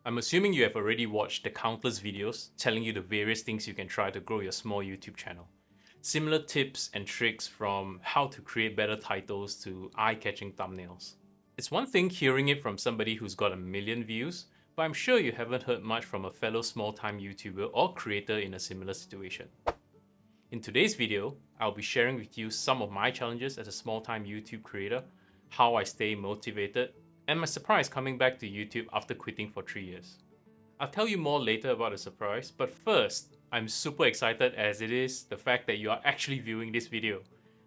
I'm assuming you have already watched the countless videos telling you the various things you can try to grow your small YouTube channel. Similar tips and tricks from how to create better titles to eye-catching thumbnails. It's one thing hearing it from somebody who's got 1 million views, but I'm sure you haven't heard much from a fellow small-time YouTuber or creator in a similar situation. In today's video, I'll be sharing with you some of my challenges as a small-time YouTube creator, how I stay motivated, and my surprise coming back to YouTube after quitting for 3 years. I'll tell you more later about the surprise, but first, I'm super excited as it is the fact that you are actually viewing this video.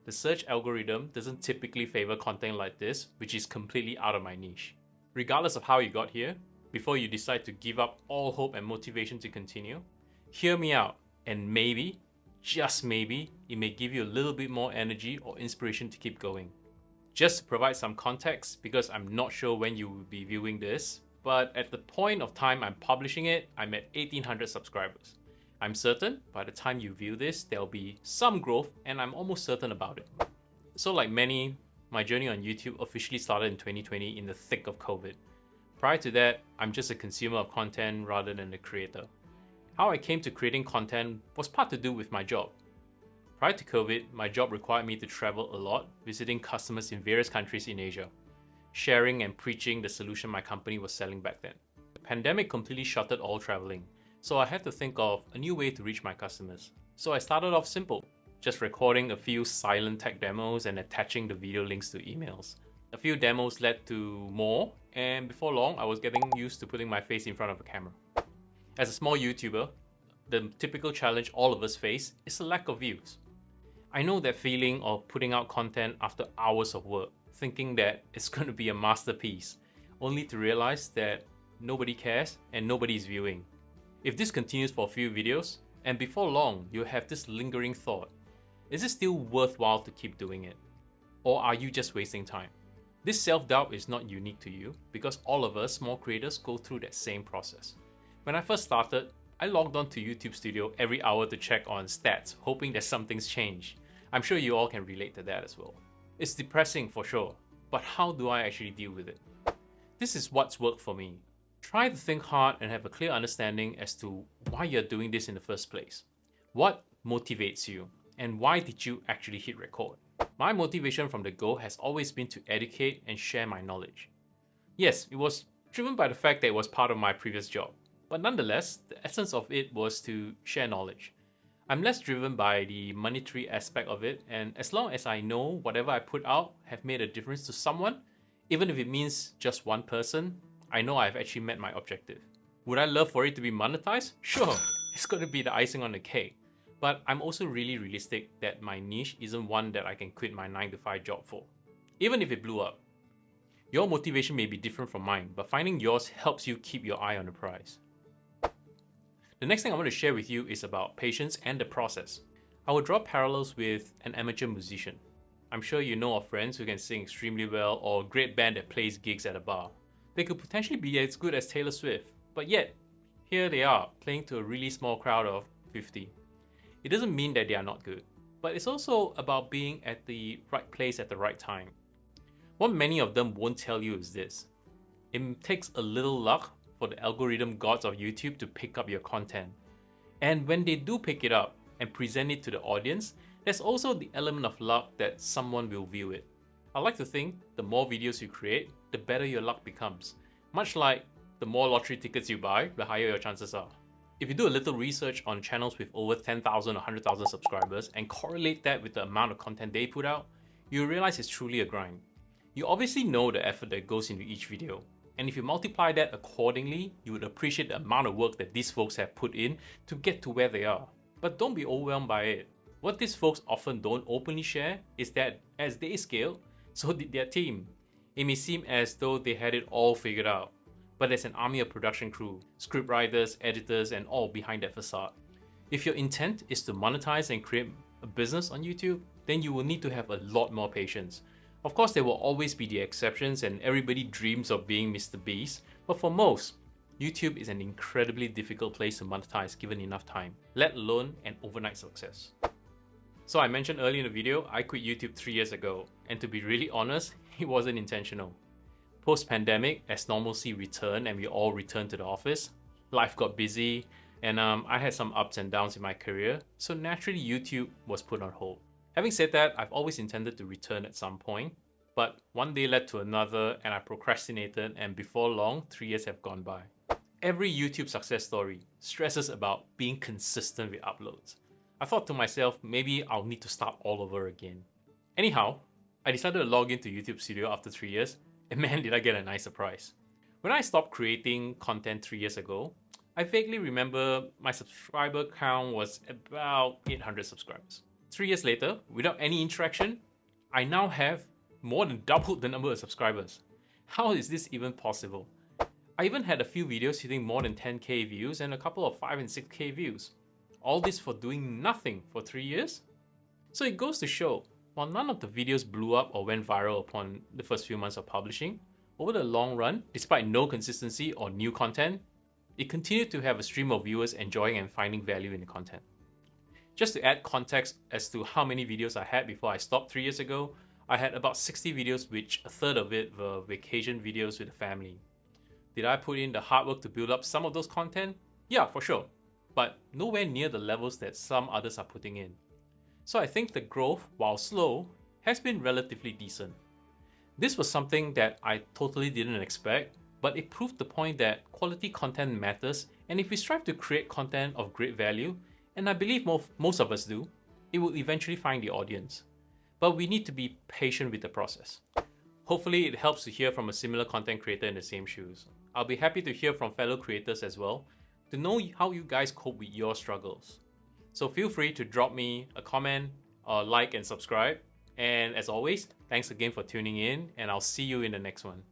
The search algorithm doesn't typically favor content like this, which is completely out of my niche. Regardless of how you got here, before you decide to give up all hope and motivation to continue, hear me out and maybe, just maybe, it may give you a little bit more energy or inspiration to keep going. Just to provide some context, because I'm not sure when you will be viewing this, but at the point of time I'm publishing it, I'm at 1800 subscribers. I'm certain by the time you view this, there'll be some growth and I'm almost certain about it. So like many, my journey on YouTube officially started in 2020 in the thick of COVID. Prior to that, I'm just a consumer of content rather than a creator. How I came to creating content was part to do with my job. Prior to COVID, my job required me to travel a lot, visiting customers in various countries in Asia, sharing and preaching the solution my company was selling back then. The pandemic completely shuttered all traveling, so I had to think of a new way to reach my customers. So I started off simple, just recording a few silent tech demos and attaching the video links to emails. A few demos led to more, and before long, I was getting used to putting my face in front of a camera. As a small YouTuber, the typical challenge all of us face is a lack of views. I know that feeling of putting out content after hours of work, thinking that it's going to be a masterpiece, only to realize that nobody cares and nobody's viewing. If this continues for a few videos, and before long, you'll have this lingering thought, is it still worthwhile to keep doing it? Or are you just wasting time? This self-doubt is not unique to you, because all of us small creators go through that same process. When I first started, I logged on to YouTube Studio every hour to check on stats, hoping that something's changed. I'm sure you all can relate to that as well. It's depressing for sure, but how do I actually deal with it? This is what's worked for me. Try to think hard and have a clear understanding as to why you're doing this in the first place. What motivates you, and why did you actually hit record? My motivation from the go has always been to educate and share my knowledge. Yes, it was driven by the fact that it was part of my previous job. But nonetheless, the essence of it was to share knowledge. I'm less driven by the monetary aspect of it, and as long as I know whatever I put out have made a difference to someone, even if it means just one person, I know I've actually met my objective. Would I love for it to be monetized? Sure, it's going to be the icing on the cake. But I'm also really realistic that my niche isn't one that I can quit my 9-to-5 job for, even if it blew up. Your motivation may be different from mine, but finding yours helps you keep your eye on the prize. The next thing I want to share with you is about patience and the process. I will draw parallels with an amateur musician. I'm sure you know of friends who can sing extremely well or a great band that plays gigs at a bar. They could potentially be as good as Taylor Swift, but yet, here they are, playing to a really small crowd of 50. It doesn't mean that they are not good, but it's also about being at the right place at the right time. What many of them won't tell you is this: it takes a little luck for the algorithm gods of YouTube to pick up your content. And when they do pick it up and present it to the audience, there's also the element of luck that someone will view it. I like to think the more videos you create, the better your luck becomes. Much like the more lottery tickets you buy, the higher your chances are. If you do a little research on channels with over 10,000 or 100,000 subscribers and correlate that with the amount of content they put out, you'll realize it's truly a grind. You obviously know the effort that goes into each video. And if you multiply that accordingly, you would appreciate the amount of work that these folks have put in to get to where they are. But don't be overwhelmed by it. What these folks often don't openly share is that as they scale, so did their team. It may seem as though they had it all figured out, but there's an army of production crew, scriptwriters, editors, and all behind that facade. If your intent is to monetize and create a business on YouTube, then you will need to have a lot more patience. Of course, there will always be the exceptions and everybody dreams of being Mr. Beast, but for most, YouTube is an incredibly difficult place to monetize given enough time, let alone an overnight success. So I mentioned earlier in the video, I quit YouTube 3 years ago, and to be really honest, it wasn't intentional. Post-pandemic, as normalcy returned and we all returned to the office, life got busy and I had some ups and downs in my career, so naturally YouTube was put on hold. Having said that, I've always intended to return at some point, but one day led to another and I procrastinated, and before long, 3 years have gone by. Every YouTube success story stresses about being consistent with uploads. I thought to myself, maybe I'll need to start all over again. Anyhow, I decided to log into YouTube Studio after 3 years, and man, did I get a nice surprise. When I stopped creating content 3 years ago, I vaguely remember my subscriber count was about 800 subscribers. 3 years later, without any interaction, I now have more than doubled the number of subscribers. How is this even possible? I even had a few videos hitting more than 10k views and a couple of 5 and 6k views. All this for doing nothing for 3 years? So it goes to show, while none of the videos blew up or went viral upon the first few months of publishing, over the long run, despite no consistency or new content, it continued to have a stream of viewers enjoying and finding value in the content. Just to add context as to how many videos I had before I stopped 3 years ago, I had about 60 videos, which a third of it were vacation videos with the family. Did I put in the hard work to build up some of those content? Yeah, for sure, but nowhere near the levels that some others are putting in. So I think the growth, while slow, has been relatively decent. This was something that I totally didn't expect, but it proved the point that quality content matters, and if we strive to create content of great value, and I believe most of us do, it will eventually find the audience. But we need to be patient with the process. Hopefully it helps to hear from a similar content creator in the same shoes. I'll be happy to hear from fellow creators as well, to know how you guys cope with your struggles. So feel free to drop me a comment, or like and subscribe. And as always, thanks again for tuning in, and I'll see you in the next one.